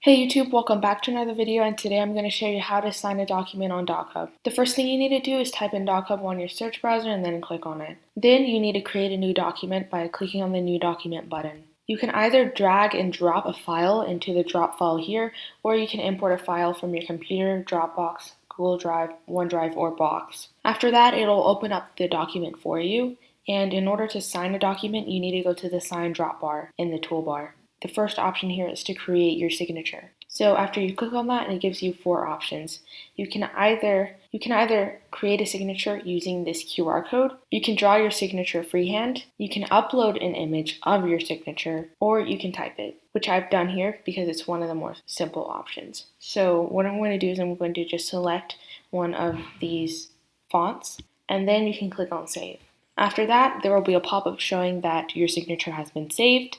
Hey YouTube, welcome back to another video, and today I'm going to show you how to sign a document on Dochub. The first thing you need to do is type in Dochub on your search browser and then click on it. Then you need to create a new document by clicking on the new document button. You can either drag and drop a file into the drop file here, or you can import a file from your computer, Dropbox, Google Drive, OneDrive, or Box. After that, it'll open up the document for you, and in order to sign a document, you need to go to the sign drop bar in the toolbar. The first option here is to create your signature. So after you click on that, it gives you four options. You can either create a signature using this QR code, you can draw your signature freehand, you can upload an image of your signature, or you can type it, which I've done here because it's one of the more simple options. So what I'm going to do is I'm going to just select one of these fonts, and then you can click on save. After that, there will be a pop-up showing that your signature has been saved,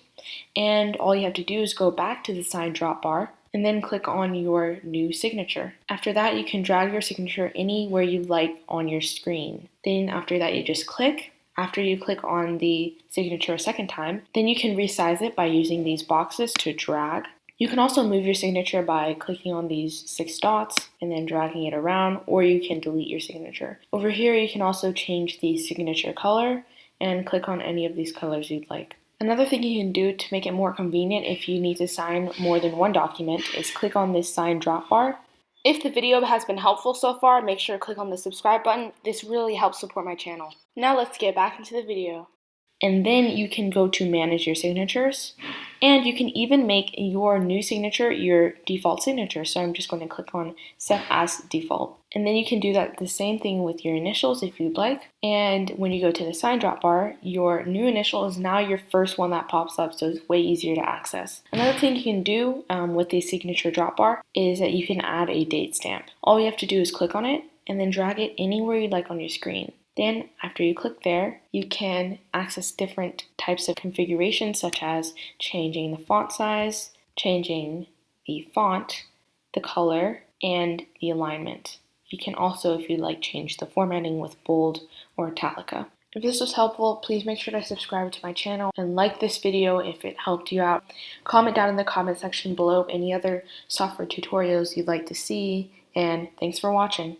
and all you have to do is go back to the sign drop bar and then click on your new signature. After that, you can drag your signature anywhere you like on your screen. Then after that, you just click. After you click on the signature a second time, then you can resize it by using these boxes to drag. You can also move your signature by clicking on these 6 dots and then dragging it around, or you can delete your signature. Over here, you can also change the signature color and click on any of these colors you'd like. Another thing you can do to make it more convenient if you need to sign more than one document is click on this sign drop bar. If the video has been helpful so far, make sure to click on the subscribe button. This really helps support my channel. Now let's get back into the video. And then you can go to manage your signatures, and you can even make your new signature your default signature. So I'm just going to click on set as default, and then you can do that the same thing with your initials if you'd like. And when you go to the sign drop bar, your new initial is now your first one that pops up, so it's way easier to access. Another thing you can do with the signature drop bar is that you can add a date stamp. All you have to do is click on it and then drag it anywhere you'd like on your screen. Then after you click there, you can access different types of configurations such as changing the font size, changing the font, the color, and the alignment. You can also, if you'd like, change the formatting with bold or Italica. If this was helpful, please make sure to subscribe to my channel and like this video if it helped you out. Comment down in the comment section below any other software tutorials you'd like to see, and thanks for watching.